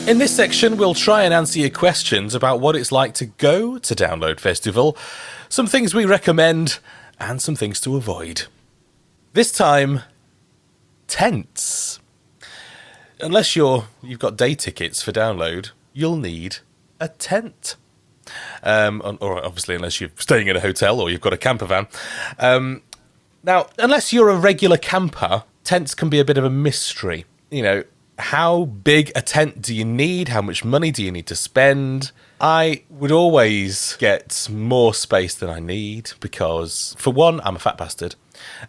In this section, we'll try and answer your questions about what it's like to go to Download Festival, some things we recommend, and some things to avoid. This time, tents. Unless you've got day tickets for Download, you'll need a tent. Or obviously, unless you're staying in a hotel or you've got a camper van. Now, unless you're a regular camper, tents can be a bit of a mystery. You know, how big a tent do you need? How much money do you need to spend? I would always get more space than I need because, for one, I'm a fat bastard.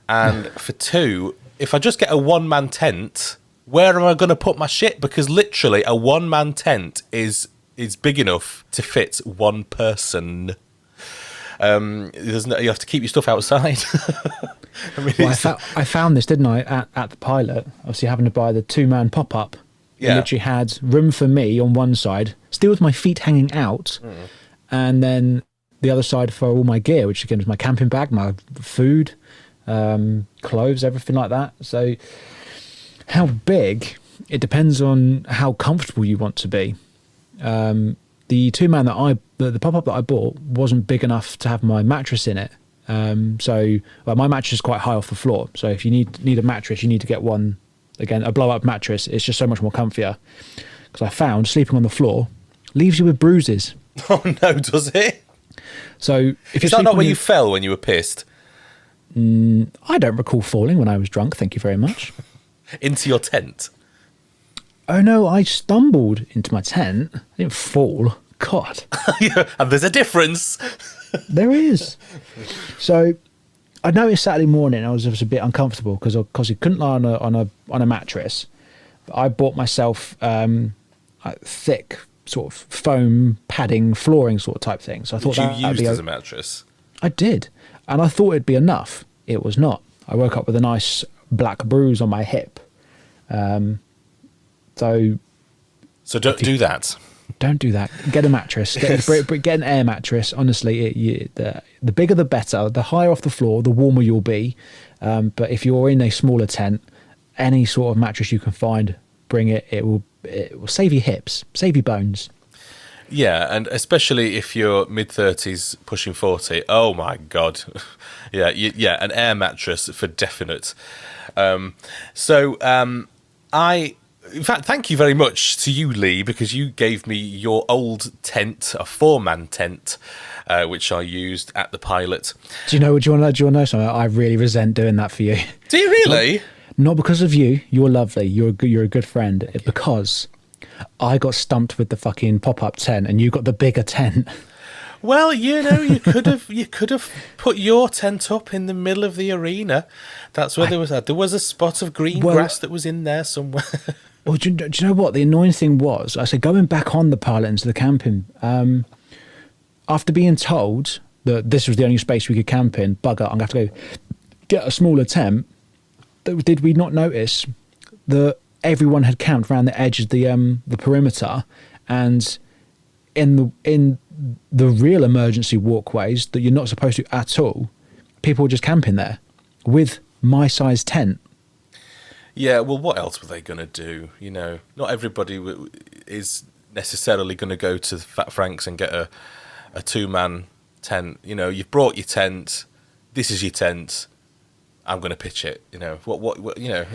And for two, if I just get a one-man tent, where am I going to put my shit? Because literally, a one-man tent is big enough to fit one person. You have to keep your stuff outside. I found this, didn't I, at the pilot? Obviously, having to buy the 2-man pop-up. It literally had room for me on one side, still with my feet hanging out, and then the other side for all my gear, which again was my camping bag, my food, clothes, everything like that. So, how big? It depends on how comfortable you want to be. The 2-man the pop-up that I bought wasn't big enough to have my mattress in it. So my mattress is quite high off the floor. So if you need a mattress, you need to get one, again, a blow-up mattress. It's just so much more comfier. Because I found sleeping on the floor leaves you with bruises. Oh no, does it? So if is that not where you fell when you were pissed? I don't recall falling when I was drunk. Thank you very much. Into your tent? Oh no, I stumbled into my tent. I didn't fall. God. And there's a difference. There is. So I noticed Saturday morning I was a bit uncomfortable because I couldn't lie on a mattress. But I bought myself thick sort of foam padding flooring sort of type thing. So I thought that you used as a mattress. I did, and I thought it'd be enough. It was not. I woke up with a nice black bruise on my hip. So don't do that. Don't do that. Get a mattress. Get an air mattress. Honestly, the bigger the better. The higher off the floor, the warmer you'll be. But if you're in a smaller tent, any sort of mattress you can find, bring it. It will save your hips, save your bones. Yeah, and especially if you're mid-30s, pushing 40. Oh my God. Yeah, an air mattress for definite. In fact, thank you very much to you, Lee, because you gave me your old tent, a 4-man tent, which I used at the pilot. Do you want to know something? I really resent doing that for you. Do you really? Not because of you. You're lovely. You're a good friend. Because I got stumped with the fucking pop-up tent, and you got the bigger tent. Well, you could have put your tent up in the middle of the arena. That's where there was a spot of green grass that was in there somewhere. Well, do you know what? The annoying thing was, I said, going back on the pilot into the camping, after being told that this was the only space we could camp in, bugger, I'm going to have to go get a smaller tent. Did we not notice that everyone had camped around the edge of the perimeter, and in the real emergency walkways that you're not supposed to at all, people were just camping there with my size tent. Yeah, well, what else were they going to do? You know, not everybody is necessarily going to go to Fat Frank's and get a 2-man tent. You know, you've brought your tent. This is your tent. I'm going to pitch it. You know, what you know.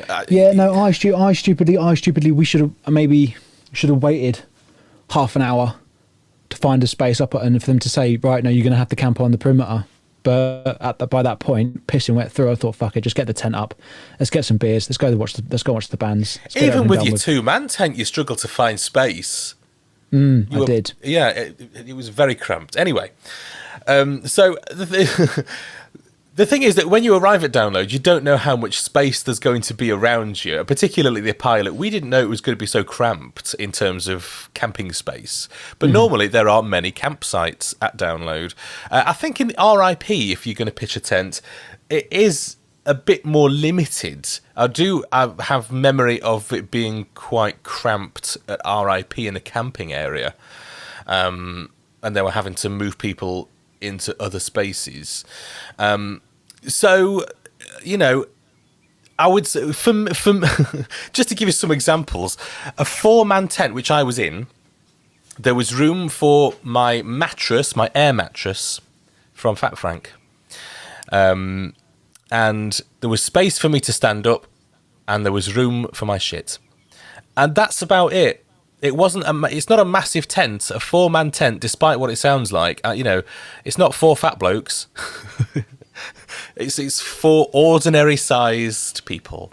I stupidly, we should have waited half an hour to find a space up and for them to say, right, no, you're going to have to camp on the perimeter. But by that point, pissing wet through, I thought, fuck it, just get the tent up. Let's get some beers. Let's go watch the bands. Even with your 2-man tent, you struggle to find space. I did. Yeah, it was very cramped. Anyway, so the thing is that when you arrive at Download, you don't know how much space there's going to be around you, particularly the pilot. We didn't know it was going to be so cramped in terms of camping space. But normally there are many campsites at Download. I think in RIP, if you're going to pitch a tent, it is a bit more limited. I have memory of it being quite cramped at RIP in a camping area. And they were having to move people into other spaces. So, you know, I would say, from just to give you some examples, a 4-man tent which I was in, there was room for my mattress, my air mattress from Fat Frank, and there was space for me to stand up, and there was room for my shit, and that's about it. It wasn't. It's not a massive tent, a 4-man tent, despite what it sounds like. It's not 4 fat blokes. It's 4 ordinary-sized people.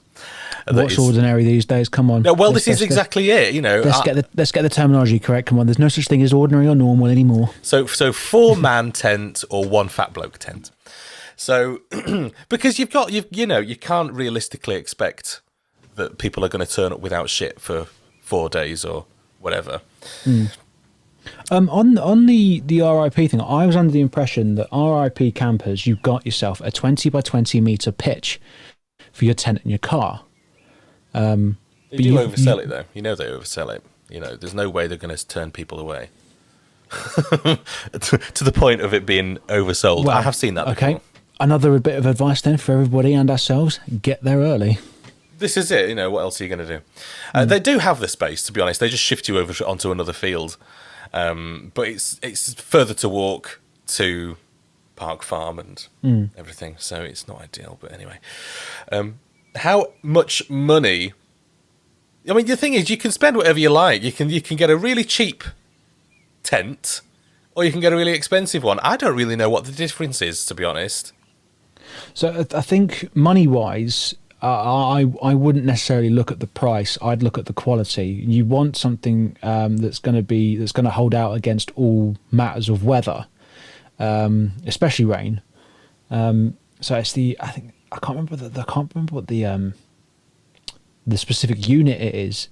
What's ordinary these days? Come on. No, well, this is exactly it. Let's get the terminology correct. Come on, there's no such thing as ordinary or normal anymore. So 4-man tent or 1 fat bloke tent. So because you can't realistically expect that people are going to turn up without shit for 4 days or whatever. On the RIP thing, I was under the impression that RIP campers, you got yourself a 20 by 20 meter pitch for your tent and your car. They do oversell it though. They oversell it. There's no way they're going to turn people away to the point of it being oversold. Well, I have seen that before. Okay, another bit of advice then for everybody and ourselves: get there early. This is it. What else are you going to do? They do have the space, to be honest. They just shift you over onto another field. But it's further to walk to Park Farm and everything, so it's not ideal. But anyway, how much money? I mean, the thing is, you can spend whatever you like. You can get a really cheap tent, or you can get a really expensive one. I don't really know what the difference is, to be honest. So I think money-wise, I wouldn't necessarily look at the price. I'd look at the quality. You want something that's going to hold out against all matters of weather, especially rain. So it's I can't remember what the specific unit it is.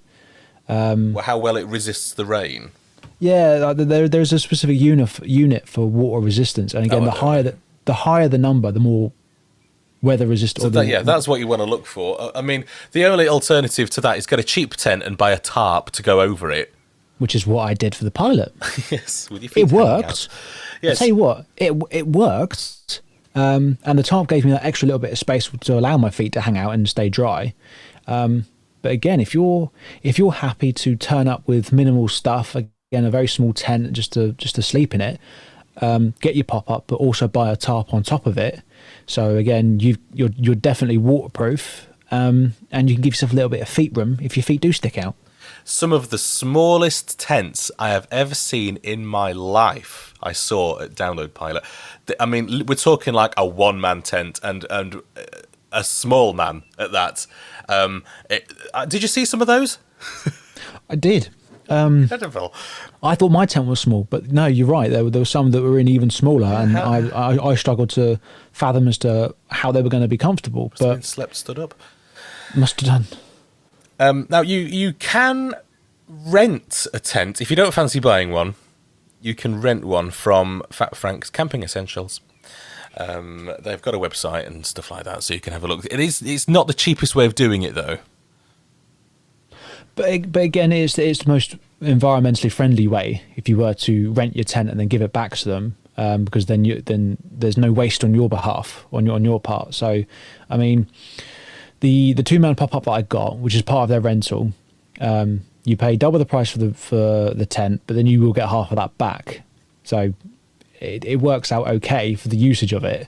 How well it resists the rain. Yeah, there's a specific unit for water resistance, and again, the higher the number, the more weather resistant. So that's what you want to look for. I mean, the only alternative to that is get a cheap tent and buy a tarp to go over it. Which is what I did for the pilot. Yes, with your feet it worked. Yes. I'll tell you what, it worked. And the tarp gave me that extra little bit of space to allow my feet to hang out and stay dry. But again, if you're happy to turn up with minimal stuff, again, a very small tent just to sleep in it, get your pop-up, but also buy a tarp on top of it. So again, you're definitely waterproof, and you can give yourself a little bit of feet room if your feet do stick out. Some of the smallest tents I have ever seen in my life I saw at Download Pilot. I mean, we're talking like a 1-man tent and a small man at that. Did you see some of those? I did. Incredible. I thought my tent was small, but no, you're right. There were some that were in even smaller, and I struggled to fathom as to how they were going to be comfortable. Must have been slept stood up. Must have done. Now you can rent a tent if you don't fancy buying one. You can rent one from Fat Frank's Camping Essentials. They've got a website and stuff like that, so you can have a look. It's not the cheapest way of doing it though. But again, it's the most environmentally friendly way if you were to rent your tent and then give it back to them, because then there's no waste on your behalf on your part. So, I mean, the 2-man pop-up that I got, which is part of their rental, you pay double the price for the tent, but then you will get half of that back. So it works out okay for the usage of it,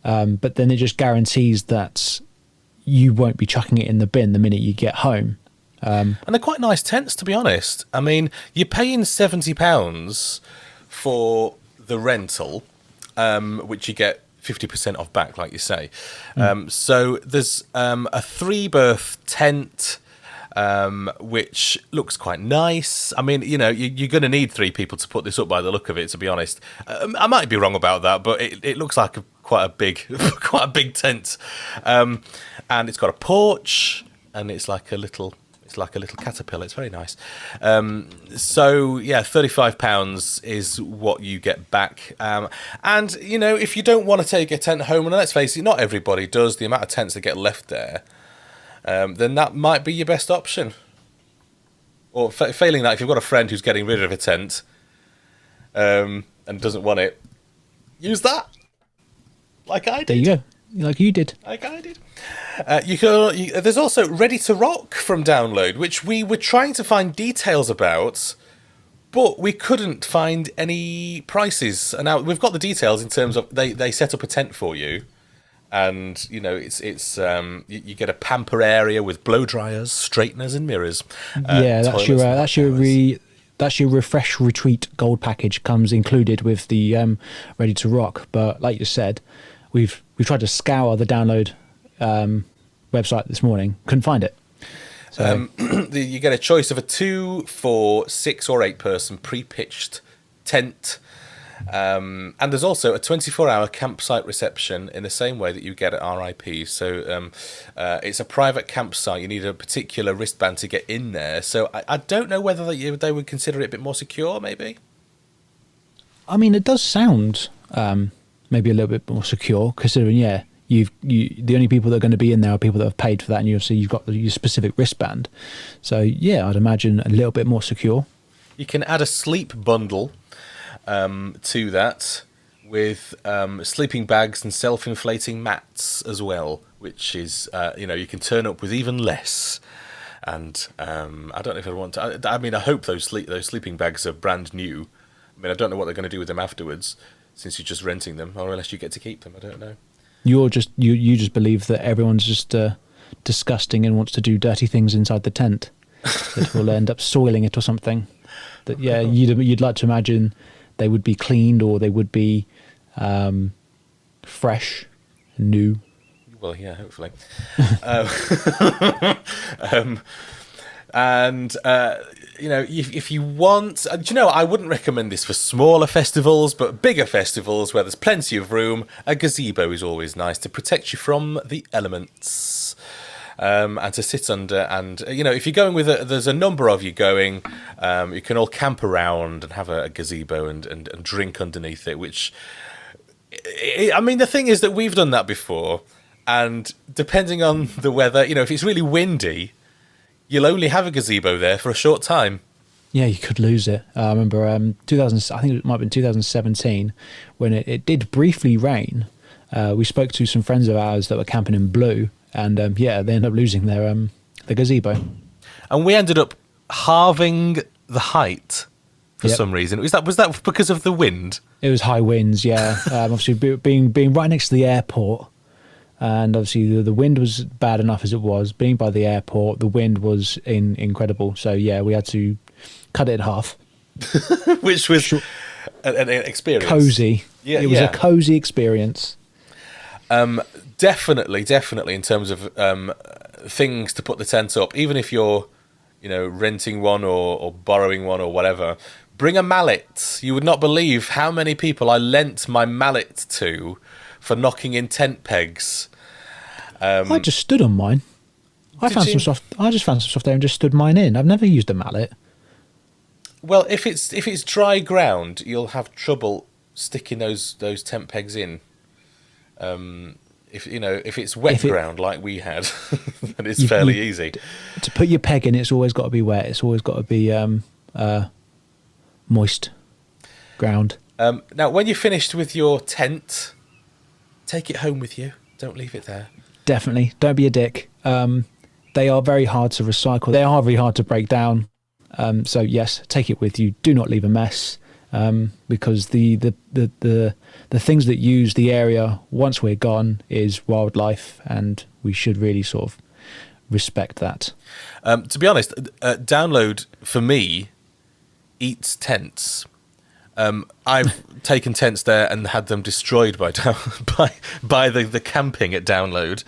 but then it just guarantees that you won't be chucking it in the bin the minute you get home. And they're quite nice tents, to be honest. I mean, you're paying £70 for the rental, which you get 50% off back, like you say. So there's a 3-berth tent, which looks quite nice. I mean, you're going to need 3 people to put this up by the look of it, to be honest. I might be wrong about that, but it looks like quite a big tent. And it's got a porch, and it's like a little caterpillar. It's very nice. So yeah, £35 is what you get back. And if you don't want to take a tent home, and let's face it, not everybody does, the amount of tents that get left there, then that might be your best option. Or failing that, if you've got a friend who's getting rid of a tent and doesn't want it, use that, like I did. There you go. like you did. Like I did. There's also Ready to Rock from Download, which we were trying to find details about, but we couldn't find any prices. And now we've got the details in terms of they set up a tent for you, and you know it's you get a pamper area with blow dryers, straighteners, and mirrors. That's your Refresh Retreat Gold package, comes included with the Ready to Rock. But like you said, we've tried to scour the Download website this morning, couldn't find it. So you get a choice of a 2, 4, 6, or 8 person pre-pitched tent. And there's also a 24-hour campsite reception in the same way that you get at RIP. So it's a private campsite. You need a particular wristband to get in there. So I don't know whether they would consider it a bit more secure, maybe? I mean, it does sound maybe a little bit more secure, considering, the only people that are going to be in there are people that have paid for that, and you've got your specific wristband. So, I'd imagine a little bit more secure. You can add a sleep bundle to that with sleeping bags and self-inflating mats as well, which is, you can turn up with even less. And I don't know if I want to... I mean, I hope those sleeping bags are brand new. I mean, I don't know what they're going to do with them afterwards, since you're just renting them, or unless you get to keep them. I don't know. You just believe that everyone's just disgusting and wants to do dirty things inside the tent that will end up soiling it or something. That you'd like to imagine they would be cleaned, or they would be fresh, new. Well, yeah, hopefully. If you want... I wouldn't recommend this for smaller festivals, but bigger festivals where there's plenty of room, a gazebo is always nice to protect you from the elements. And to sit under, and if you're going with there's a number of you going, you can all camp around and have a gazebo and drink underneath it, which... I mean, the thing is that we've done that before, and depending on the weather, if it's really windy... You'll only have a gazebo there for a short time. Yeah, you could lose it. I remember I think it might have been 2017, when it did briefly rain. We spoke to some friends of ours that were camping in Blue, and they ended up losing their gazebo. And we ended up halving the height for some reason. Was that because of the wind? It was high winds, yeah. Obviously, being right next to the airport. And obviously the wind was bad enough as it was. Being by the airport, the wind was incredible. So, we had to cut it in half. Which was an experience. Cozy. Yeah, it was a cozy experience. Definitely in terms of things to put the tent up. Even if you're, renting one or borrowing one or whatever, bring a mallet. You would not believe how many people I lent my mallet to for knocking in tent pegs. I just stood on mine. I just found some stuff there and just stood mine in. I've never used a mallet. Well, if it's dry ground, you'll have trouble sticking those tent pegs in. If it's wet ground like we had, then it's fairly easy. To put your peg in, it's always got to be wet. It's always got to be moist ground. Now, when you're finished with your tent, take it home with you. Don't leave it there. Definitely. Don't be a dick. They are very hard to recycle. They are very hard to break down. So yes, take it with you. Do not leave a mess. Because the things that use the area once we're gone is wildlife, and we should really sort of respect that. To be honest, Download for me eats tents. I've taken tents there and had them destroyed by the camping at Download,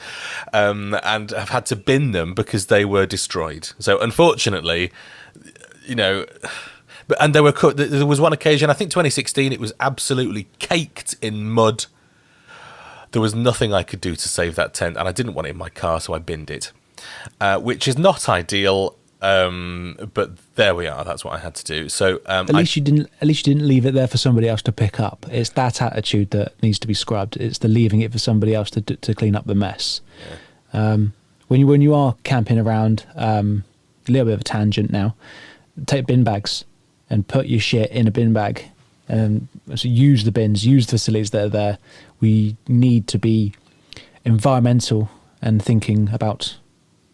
and I've had to bin them because they were destroyed. So unfortunately, and there was one occasion, I think 2016, it was absolutely caked in mud. There was nothing I could do to save that tent, and I didn't want it in my car, so I binned it, which is not ideal. But there we are. That's what I had to do. So at least you didn't leave it there for somebody else to pick up. It's that attitude that needs to be scrubbed. It's the leaving it for somebody else to clean up the mess. Yeah. When you are camping around, a little bit of a tangent now. Take bin bags and put your shit in a bin bag. So use the bins, use the facilities that are there. We need to be environmental and thinking about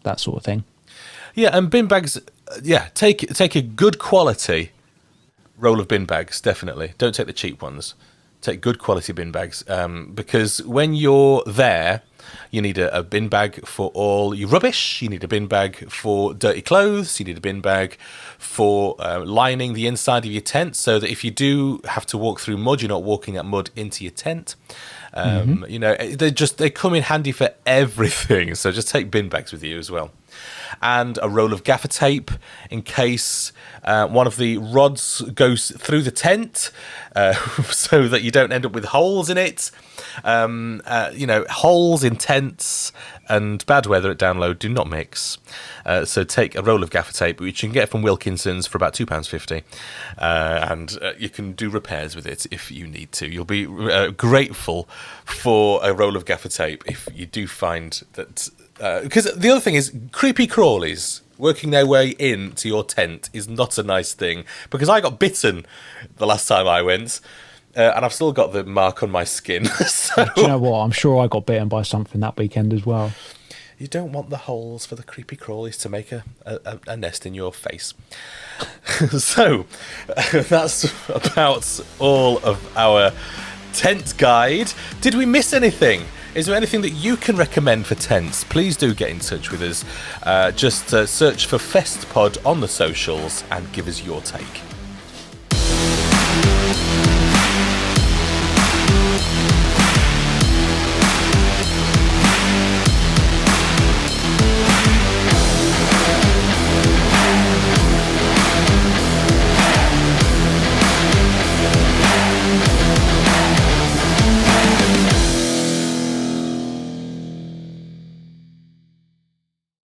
that sort of thing. Yeah, and bin bags, take a good quality roll of bin bags, definitely. Don't take the cheap ones. Take good quality bin bags, because when you're there, you need a bin bag for all your rubbish, you need a bin bag for dirty clothes, you need a bin bag for lining the inside of your tent, so that if you do have to walk through mud, you're not walking that mud into your tent. You know, they come in handy for everything, so just take bin bags with you as well. And a roll of gaffer tape in case one of the rods goes through the tent, so that you don't end up with holes in it. You know, holes in tents and bad weather at download do not mix. So take a roll of gaffer tape, which you can get from Wilkinson's for about £2.50, and you can do repairs with it if you need to. You'll be grateful for a roll of gaffer tape if you do find that. Because the other thing is, creepy crawlies working their way into your tent is not a nice thing. Because I got bitten the last time I went, and I've still got the mark on my skin. So, do you know what? I'm sure I got bitten by something that weekend as well. You don't want the holes for the creepy crawlies to make a nest in your face. So, that's about all of our tent guide. Did we miss anything? Is there anything that you can recommend for tents? Please do get in touch with us. Just search for FestPod on the socials and give us your take.